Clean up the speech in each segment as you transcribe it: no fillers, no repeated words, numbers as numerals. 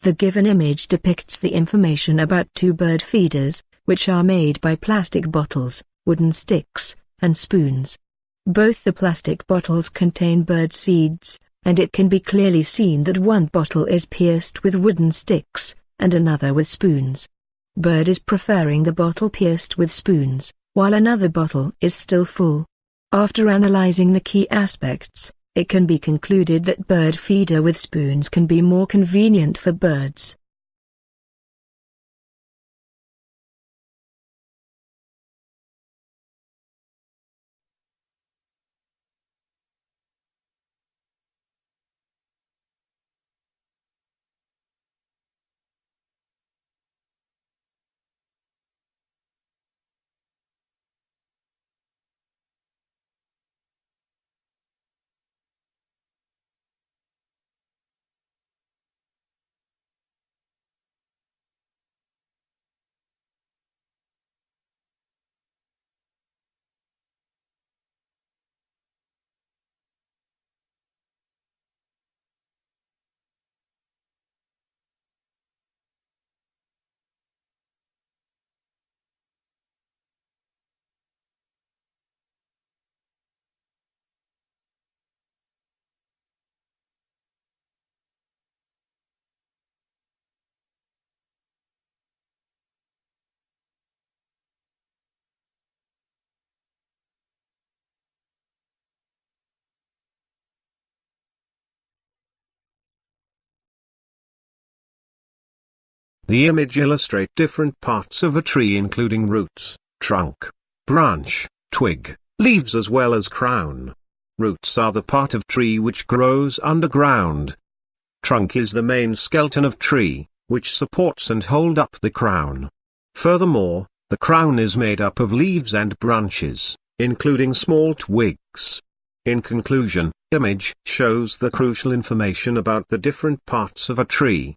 The given image depicts the information about two bird feeders, which are made by plastic bottles, wooden sticks, and spoons. Both the plastic bottles contain bird seeds, and it can be clearly seen that one bottle is pierced with wooden sticks, and another with spoons. Bird is preferring the bottle pierced with spoons, while another bottle is still full. After analyzing the key aspects, it can be concluded that bird feeder with spoons can be more convenient for birds. The image illustrates different parts of a tree including roots, trunk, branch, twig, leaves as well as crown. Roots are the part of tree which grows underground. Trunk is the main skeleton of tree, which supports and hold up the crown. Furthermore, the crown is made up of leaves and branches, including small twigs. In conclusion, image shows the crucial information about the different parts of a tree.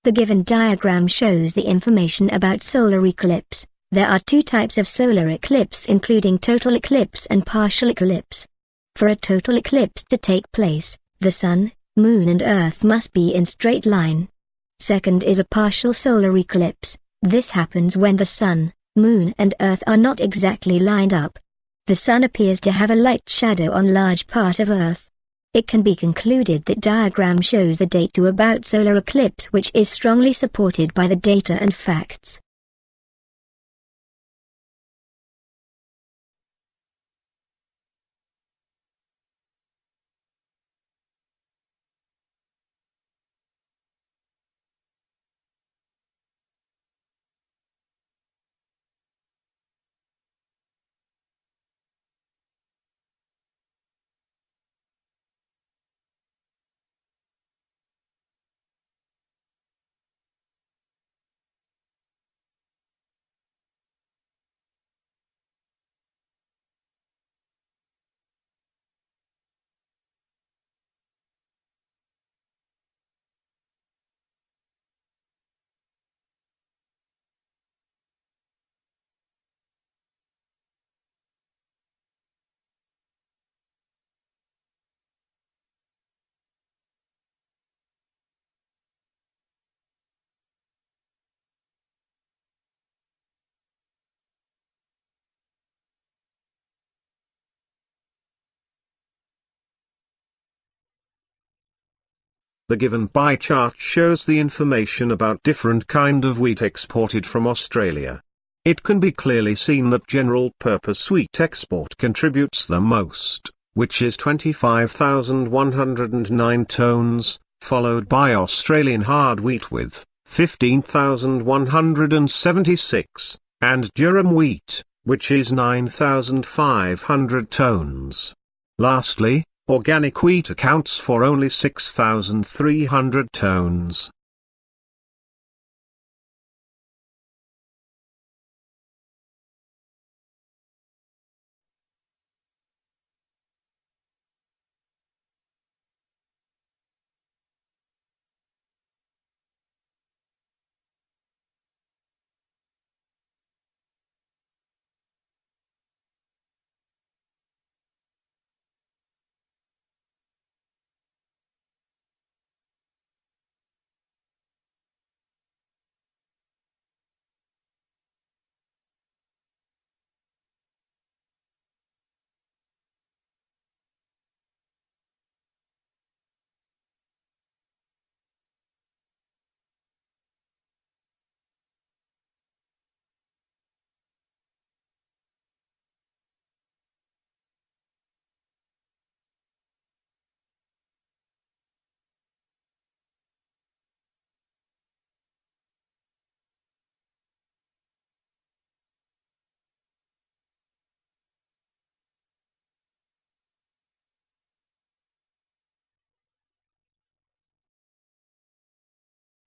The given diagram shows the information about solar eclipse. There are two types of solar eclipse including total eclipse and partial eclipse. For a total eclipse to take place, the Sun, Moon and Earth must be in straight line. Second is a partial solar eclipse. This happens when the Sun, Moon and Earth are not exactly lined up. The Sun appears to have a light shadow on large part of Earth. It can be concluded that diagram shows the date to about solar eclipse which is strongly supported by the data and facts. The given pie chart shows the information about different kind of wheat exported from Australia. It can be clearly seen that general purpose wheat export contributes the most, which is 25,109 tonnes, followed by Australian hard wheat with 15,176, and durum wheat, which is 9,500 tonnes. Lastly, organic wheat accounts for only 6,300 tonnes.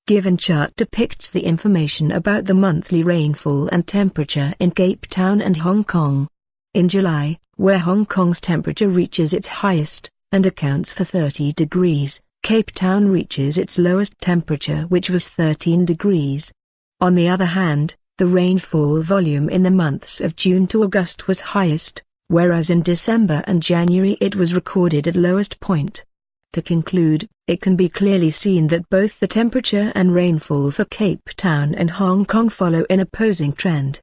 Given chart depicts the information about the monthly rainfall and temperature in Cape Town and Hong Kong. In July, where Hong Kong's temperature reaches its highest, and accounts for 30 degrees, Cape Town reaches its lowest temperature, which was 13 degrees. On the other hand, the rainfall volume in the months of June to August was highest, whereas in December and January it was recorded at lowest point. To conclude, it can be clearly seen that both the temperature and rainfall for Cape Town and Hong Kong follow an opposing trend.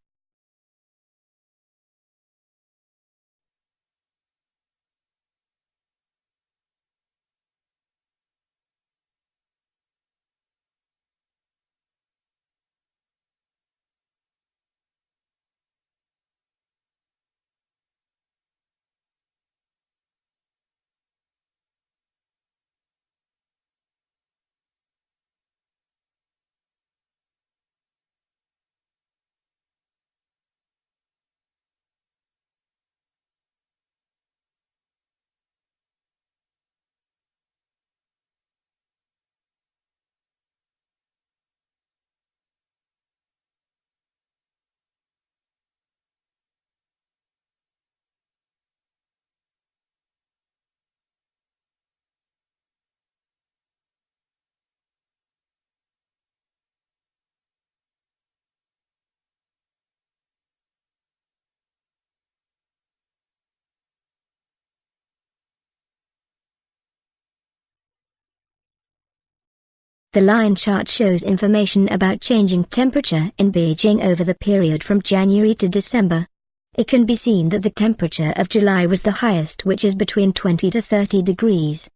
The line chart shows information about changing temperature in Beijing over the period from January to December. It can be seen that the temperature of July was the highest, which is between 20 to 30 degrees.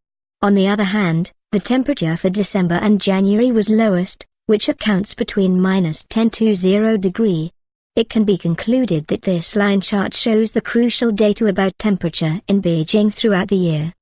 On the other hand, the temperature for December and January was lowest, which accounts between -10 to 0 degree. It can be concluded that this line chart shows the crucial data about temperature in Beijing throughout the year.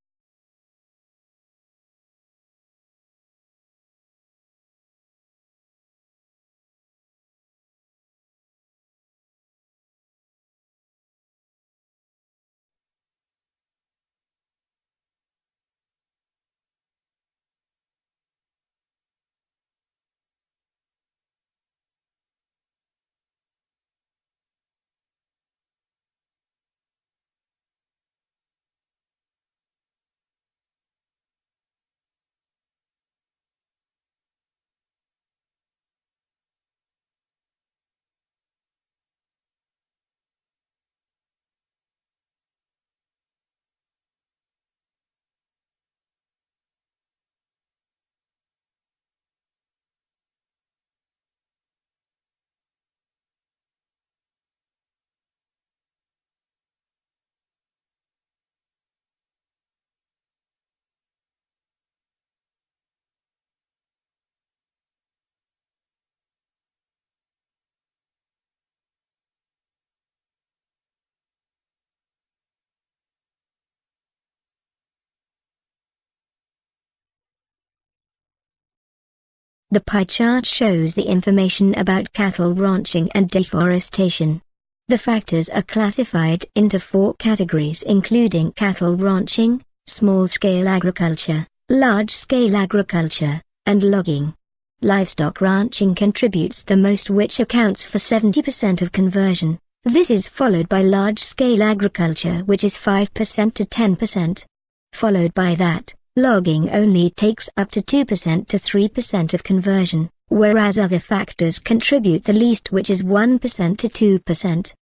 The pie chart shows the information about cattle ranching and deforestation. The factors are classified into 4 categories including cattle ranching, small-scale agriculture, large-scale agriculture, and logging. Livestock ranching contributes the most, which accounts for 70% of conversion. This is followed by large-scale agriculture, which is 5% to 10%. Followed by that, logging only takes up to 2% to 3% of conversion, whereas other factors contribute the least, which is 1% to 2%.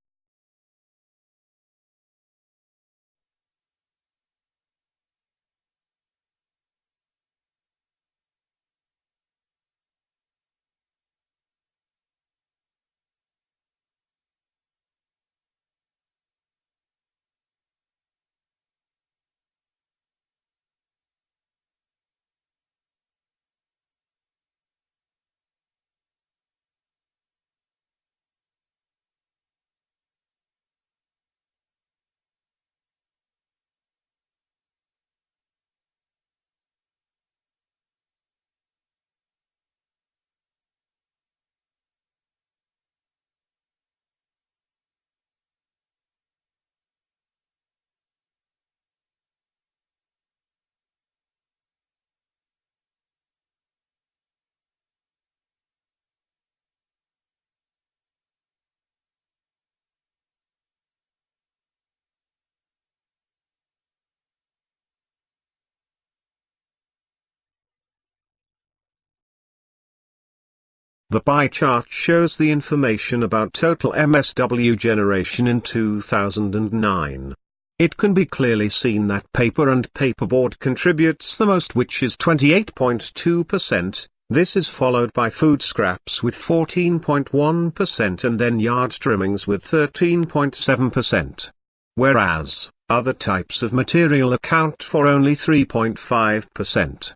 The pie chart shows the information about total MSW generation in 2009. It can be clearly seen that paper and paperboard contributes the most, which is 28.2%, this is followed by food scraps with 14.1% and then yard trimmings with 13.7%. Whereas, other types of material account for only 3.5%.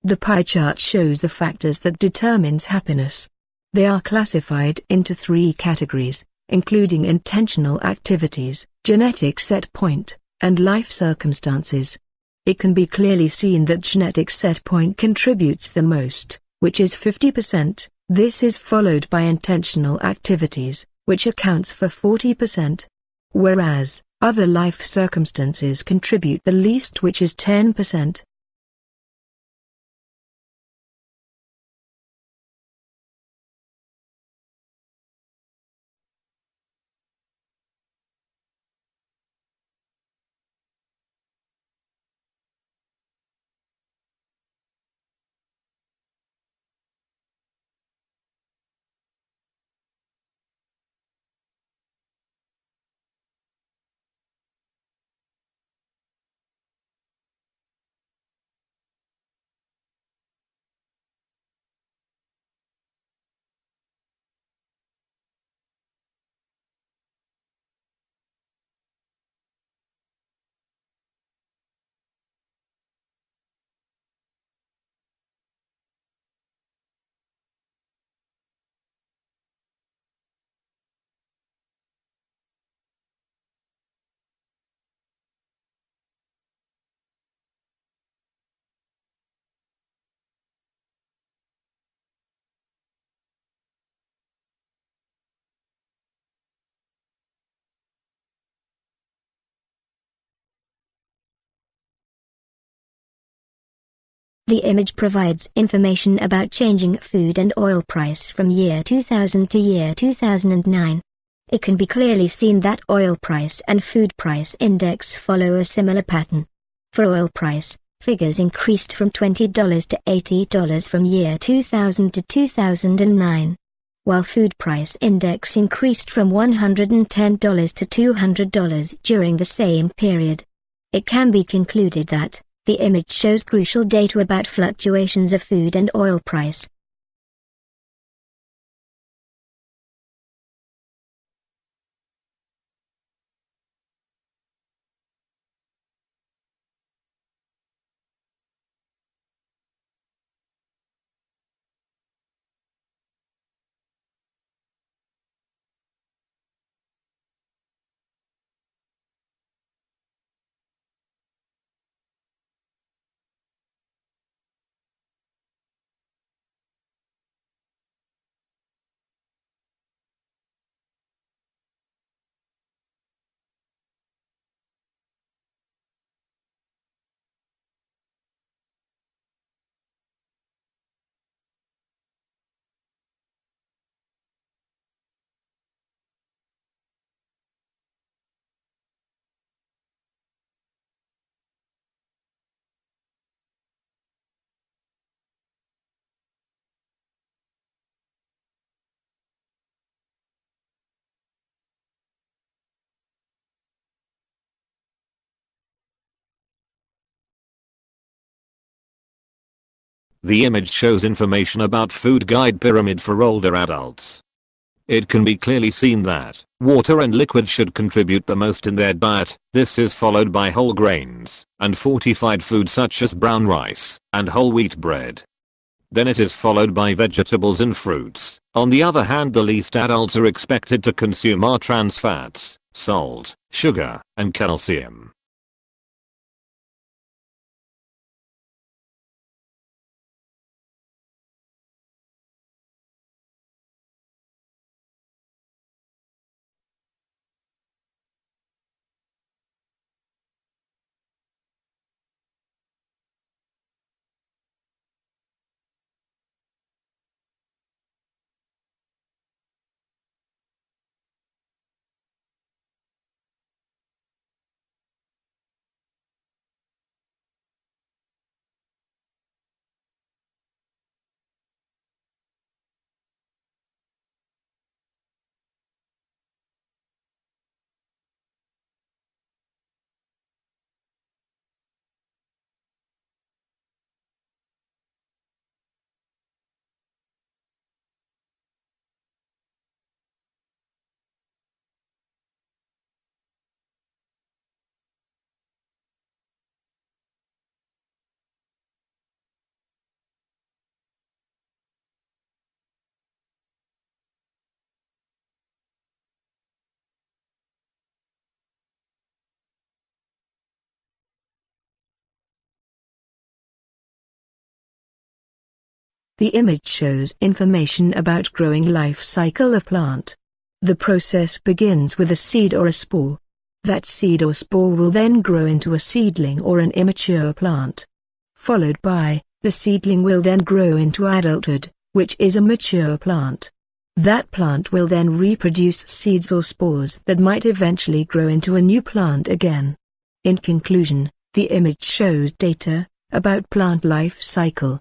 The pie chart shows the factors that determines happiness. They are classified into 3 categories, including intentional activities, genetic set point, and life circumstances. It can be clearly seen that genetic set point contributes the most, which is 50%. This is followed by intentional activities, which accounts for 40%. Whereas, other life circumstances contribute the least, which is 10%. The image provides information about changing food and oil price from year 2000 to year 2009. It can be clearly seen that oil price and food price index follow a similar pattern. For oil price, figures increased from $20 to $80 from year 2000 to 2009, while food price index increased from $110 to $200 during the same period. It can be concluded that the image shows crucial data about fluctuations of food and oil price. The image shows information about food guide pyramid for older adults. It can be clearly seen that water and liquid should contribute the most in their diet. This is followed by whole grains and fortified food such as brown rice and whole wheat bread. Then it is followed by vegetables and fruits. On the other hand, the least adults are expected to consume are trans fats, salt, sugar, and calcium. The image shows information about growing life cycle of plant. The process begins with a seed or a spore. That seed or spore will then grow into a seedling or an immature plant. Followed by, the seedling will then grow into adulthood, which is a mature plant. That plant will then reproduce seeds or spores that might eventually grow into a new plant again. In conclusion, the image shows data about plant life cycle.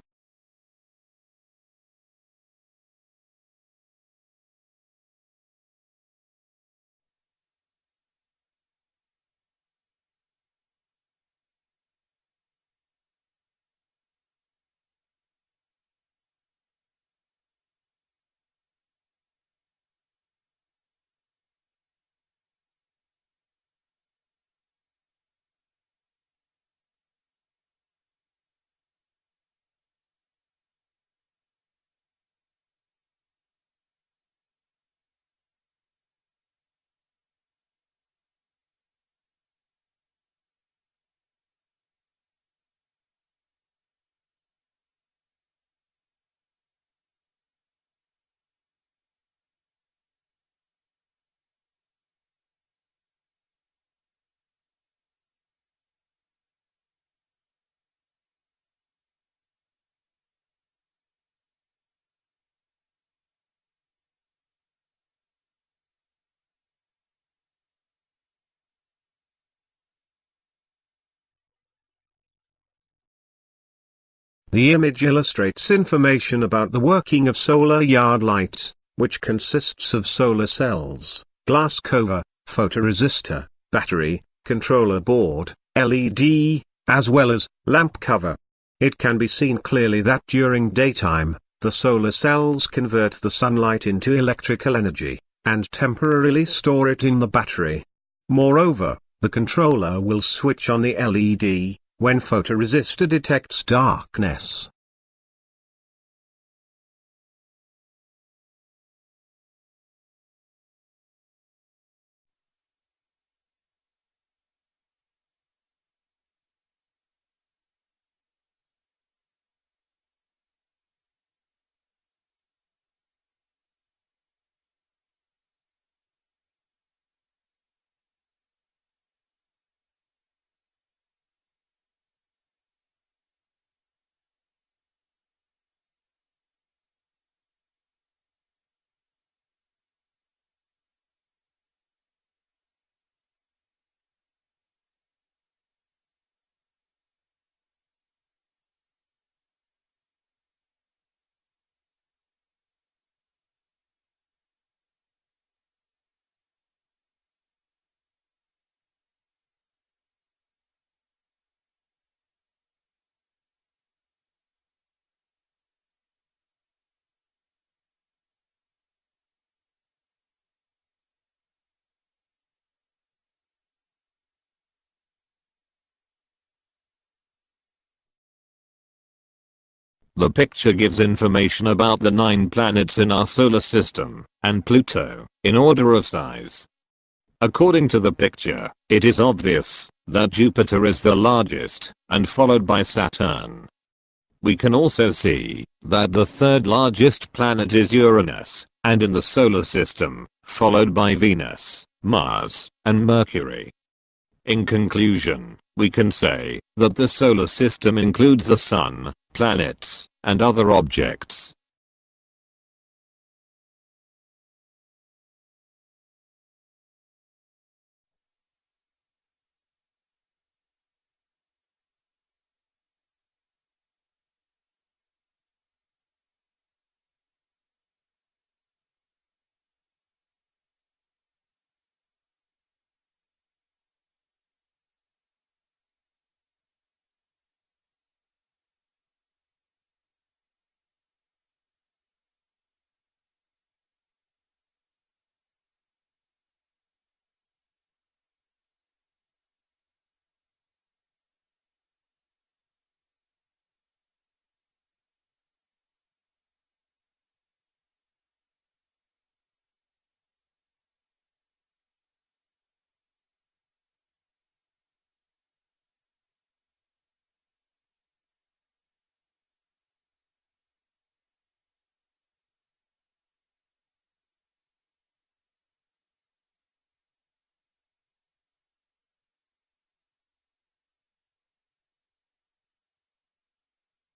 The image illustrates information about the working of solar yard lights, which consists of solar cells, glass cover, photoresistor, battery, controller board, LED, as well as lamp cover. It can be seen clearly that during daytime, the solar cells convert the sunlight into electrical energy, and temporarily store it in the battery. Moreover, the controller will switch on the LED when photoresistor detects darkness. The picture gives information about the 9 planets in our solar system, and Pluto, in order of size. According to the picture, it is obvious that Jupiter is the largest, and followed by Saturn. We can also see that the third largest planet is Uranus, and in the solar system, followed by Venus, Mars, and Mercury. In conclusion, we can say that the solar system includes the Sun, planets, and other objects.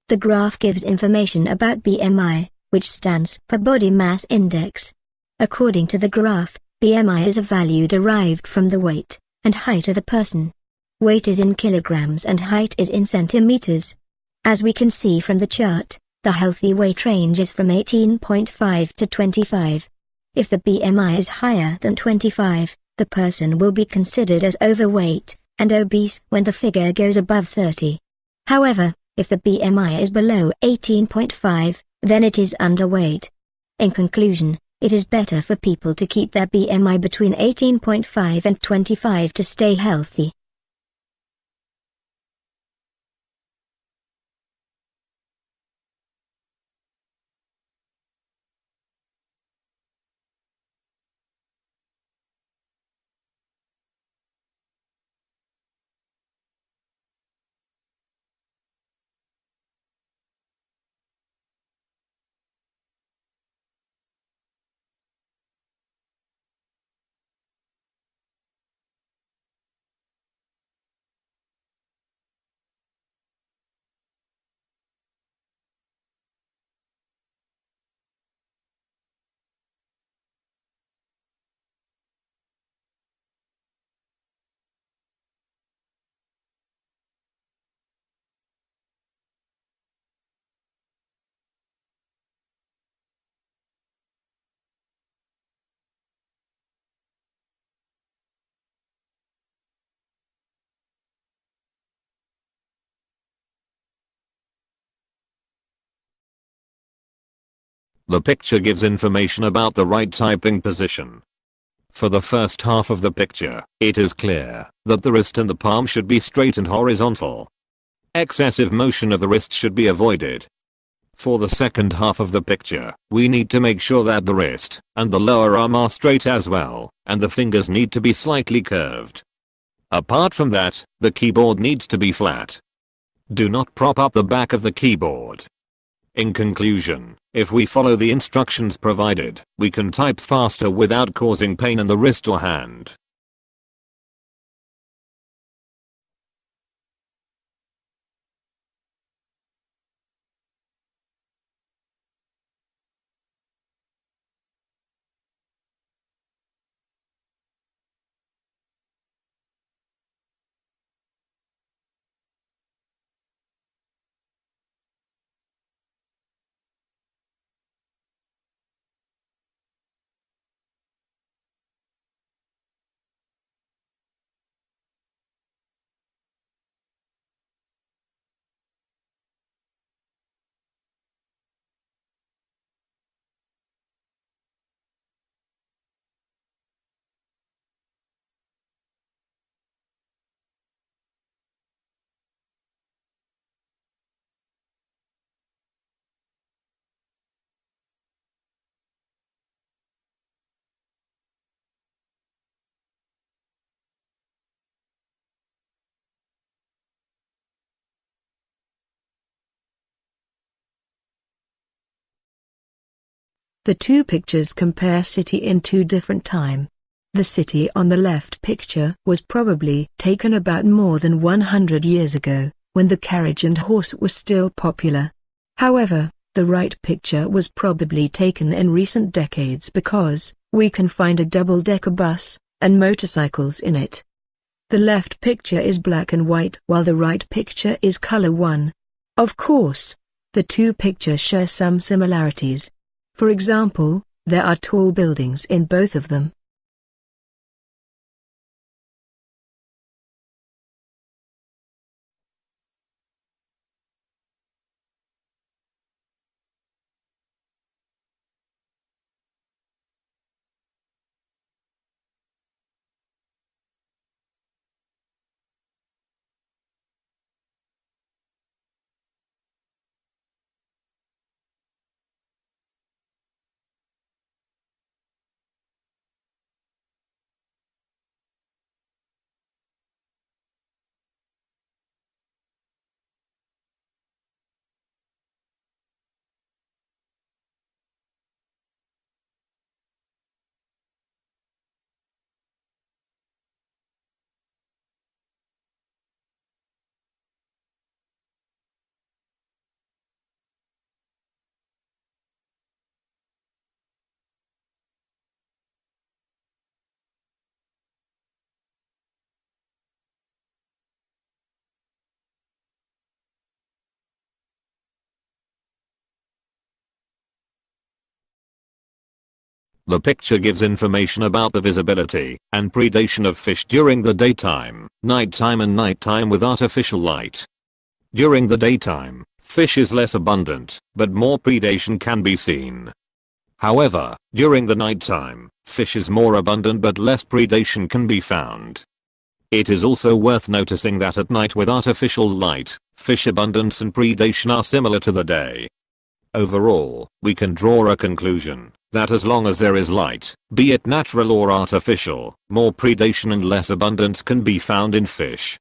The graph gives information about BMI, which stands for Body Mass Index. According to the graph, BMI is a value derived from the weight and height of the person. Weight is in kilograms and height is in centimeters. As we can see from the chart, the healthy weight range is from 18.5 to 25. If the BMI is higher than 25, the person will be considered as overweight and obese when the figure goes above 30. However, if the BMI is below 18.5, then it is underweight. In conclusion, it is better for people to keep their BMI between 18.5 and 25 to stay healthy. The picture gives information about the right typing position. For the first half of the picture, it is clear that the wrist and the palm should be straight and horizontal. Excessive motion of the wrist should be avoided. For the second half of the picture, we need to make sure that the wrist and the lower arm are straight as well, and the fingers need to be slightly curved. Apart from that, the keyboard needs to be flat. Do not prop up the back of the keyboard. In conclusion, if we follow the instructions provided, we can type faster without causing pain in the wrist or hand. The two pictures compare city in two different time. The city on the left picture was probably taken about more than 100 years ago, when the carriage and horse was still popular. However, the right picture was probably taken in recent decades because we can find a double-decker bus and motorcycles in it. The left picture is black and white while the right picture is color one. Of course, the two pictures share some similarities. For example, there are tall buildings in both of them. The picture gives information about the visibility and predation of fish during the daytime, nighttime and nighttime with artificial light. During the daytime, fish is less abundant, but more predation can be seen. However, during the nighttime, fish is more abundant but less predation can be found. It is also worth noticing that at night with artificial light, fish abundance and predation are similar to the day. Overall, we can draw a conclusion that as long as there is light, be it natural or artificial, more predation and less abundance can be found in fish.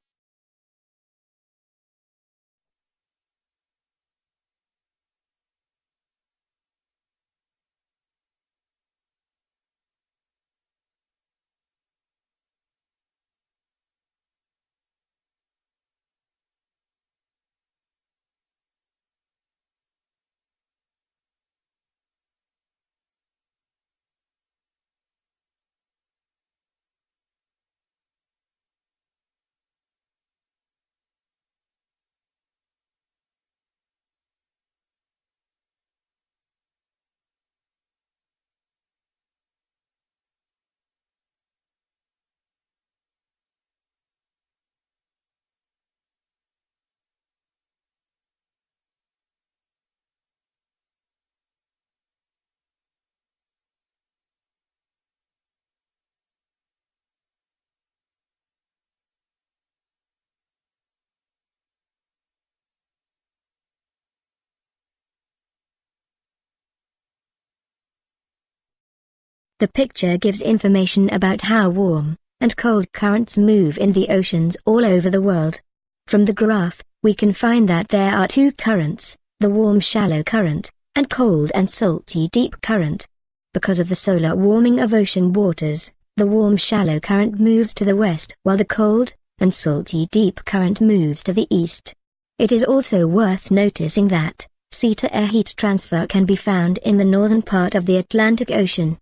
The picture gives information about how warm and cold currents move in the oceans all over the world. From the graph, we can find that there are two currents, the warm shallow current, and cold and salty deep current. Because of the solar warming of ocean waters, the warm shallow current moves to the west while the cold and salty deep current moves to the east. It is also worth noticing that sea-to-air heat transfer can be found in the northern part of the Atlantic Ocean.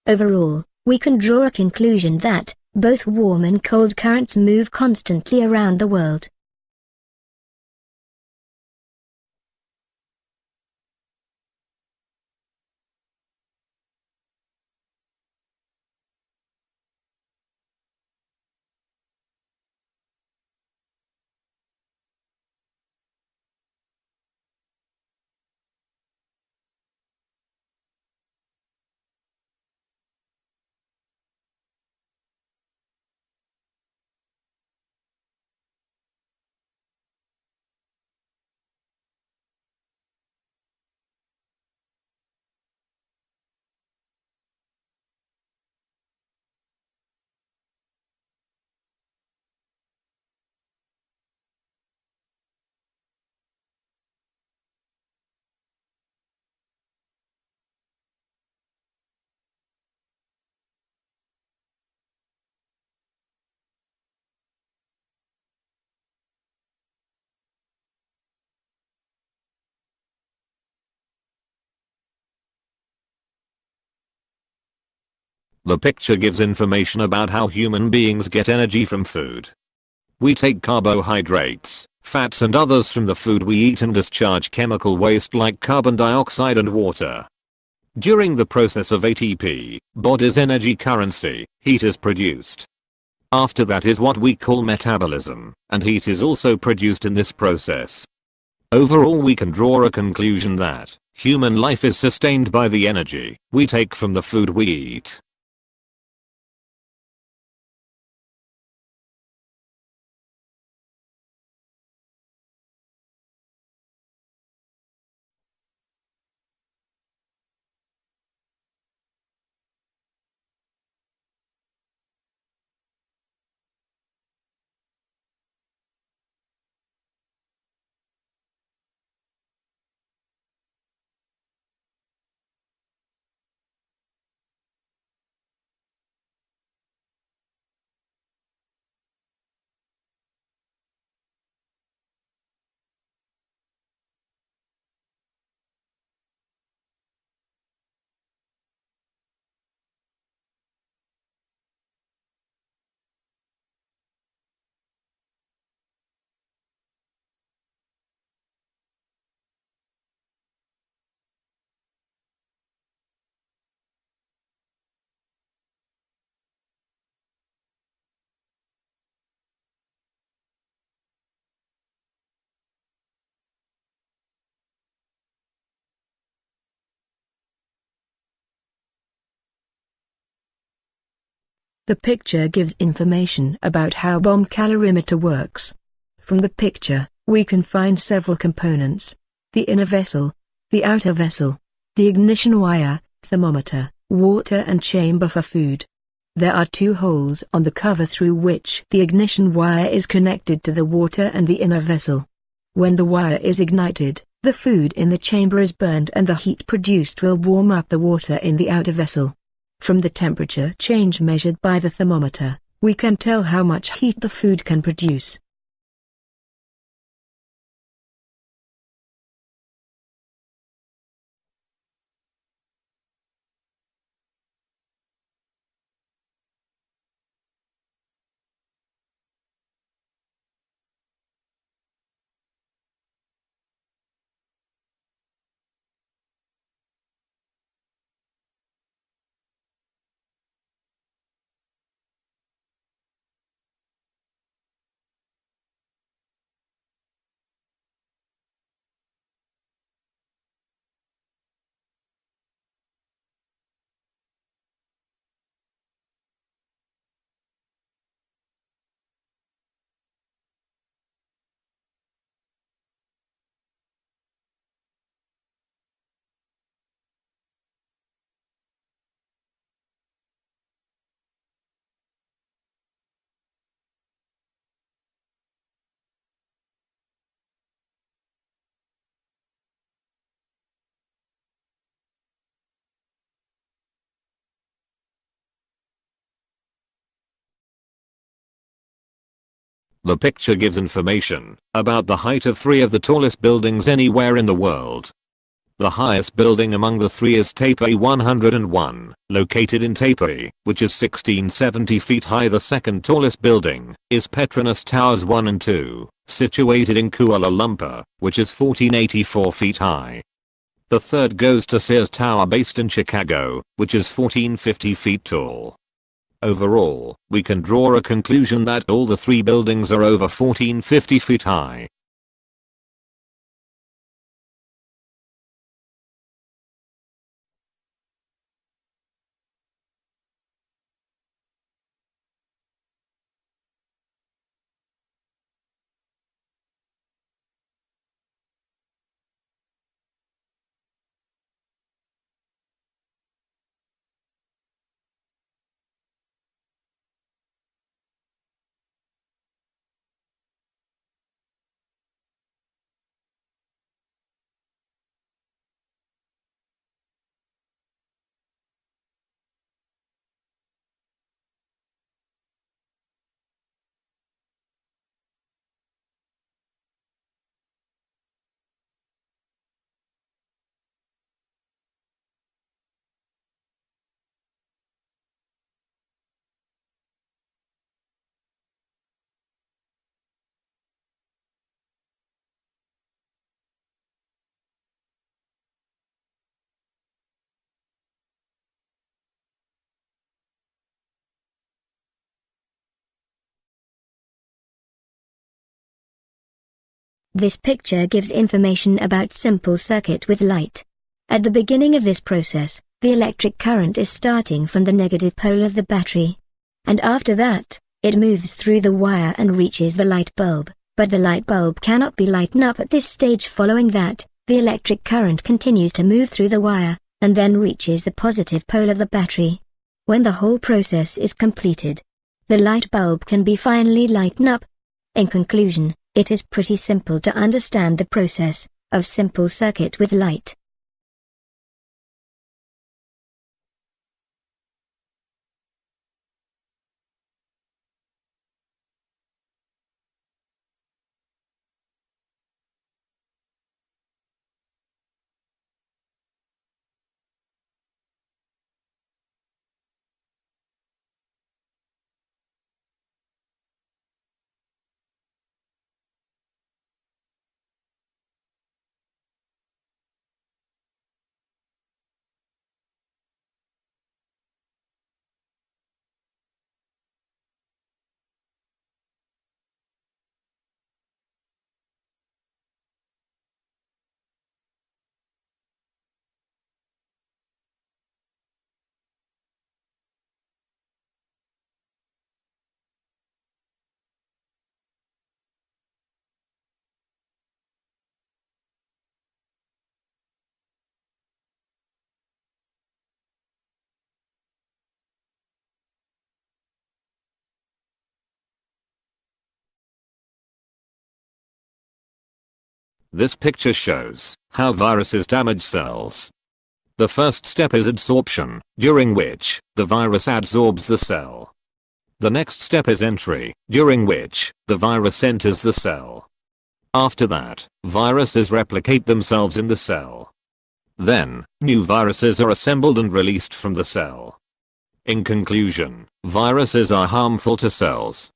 Overall, we can draw a conclusion that both warm and cold currents move constantly around the world. The picture gives information about how human beings get energy from food. We take carbohydrates, fats and others from the food we eat and discharge chemical waste like carbon dioxide and water. During the process of ATP, body's energy currency, heat is produced. After that is what we call metabolism, and heat is also produced in this process. Overall, we can draw a conclusion that human life is sustained by the energy we take from the food we eat. The picture gives information about how bomb calorimeter works. From the picture, we can find several components: the inner vessel, the outer vessel, the ignition wire, thermometer, water and chamber for food. There are two holes on the cover through which the ignition wire is connected to the water and the inner vessel. When the wire is ignited, the food in the chamber is burned and the heat produced will warm up the water in the outer vessel. From the temperature change measured by the thermometer, we can tell how much heat the food can produce. The picture gives information about the height of 3 of the tallest buildings anywhere in the world. The highest building among the 3 is Taipei 101, located in Taipei, which is 1670 feet high. The second tallest building is Petronas Towers 1 and 2, situated in Kuala Lumpur, which is 1484 feet high. The third goes to Sears Tower based in Chicago, which is 1450 feet tall. Overall, we can draw a conclusion that all the 3 buildings are over 1450 feet high. This picture gives information about simple circuit with light. At the beginning of this process, the electric current is starting from the negative pole of the battery. And after that, it moves through the wire and reaches the light bulb, but the light bulb cannot be lighted up at this stage. Following that, the electric current continues to move through the wire, and then reaches the positive pole of the battery. When the whole process is completed, the light bulb can be finally lighted up. In conclusion, it is pretty simple to understand the process of simple circuit with light. This picture shows how viruses damage cells. The first step is adsorption, during which the virus adsorbs the cell. The next step is entry, during which the virus enters the cell. After that, viruses replicate themselves in the cell. Then, new viruses are assembled and released from the cell. In conclusion, viruses are harmful to cells.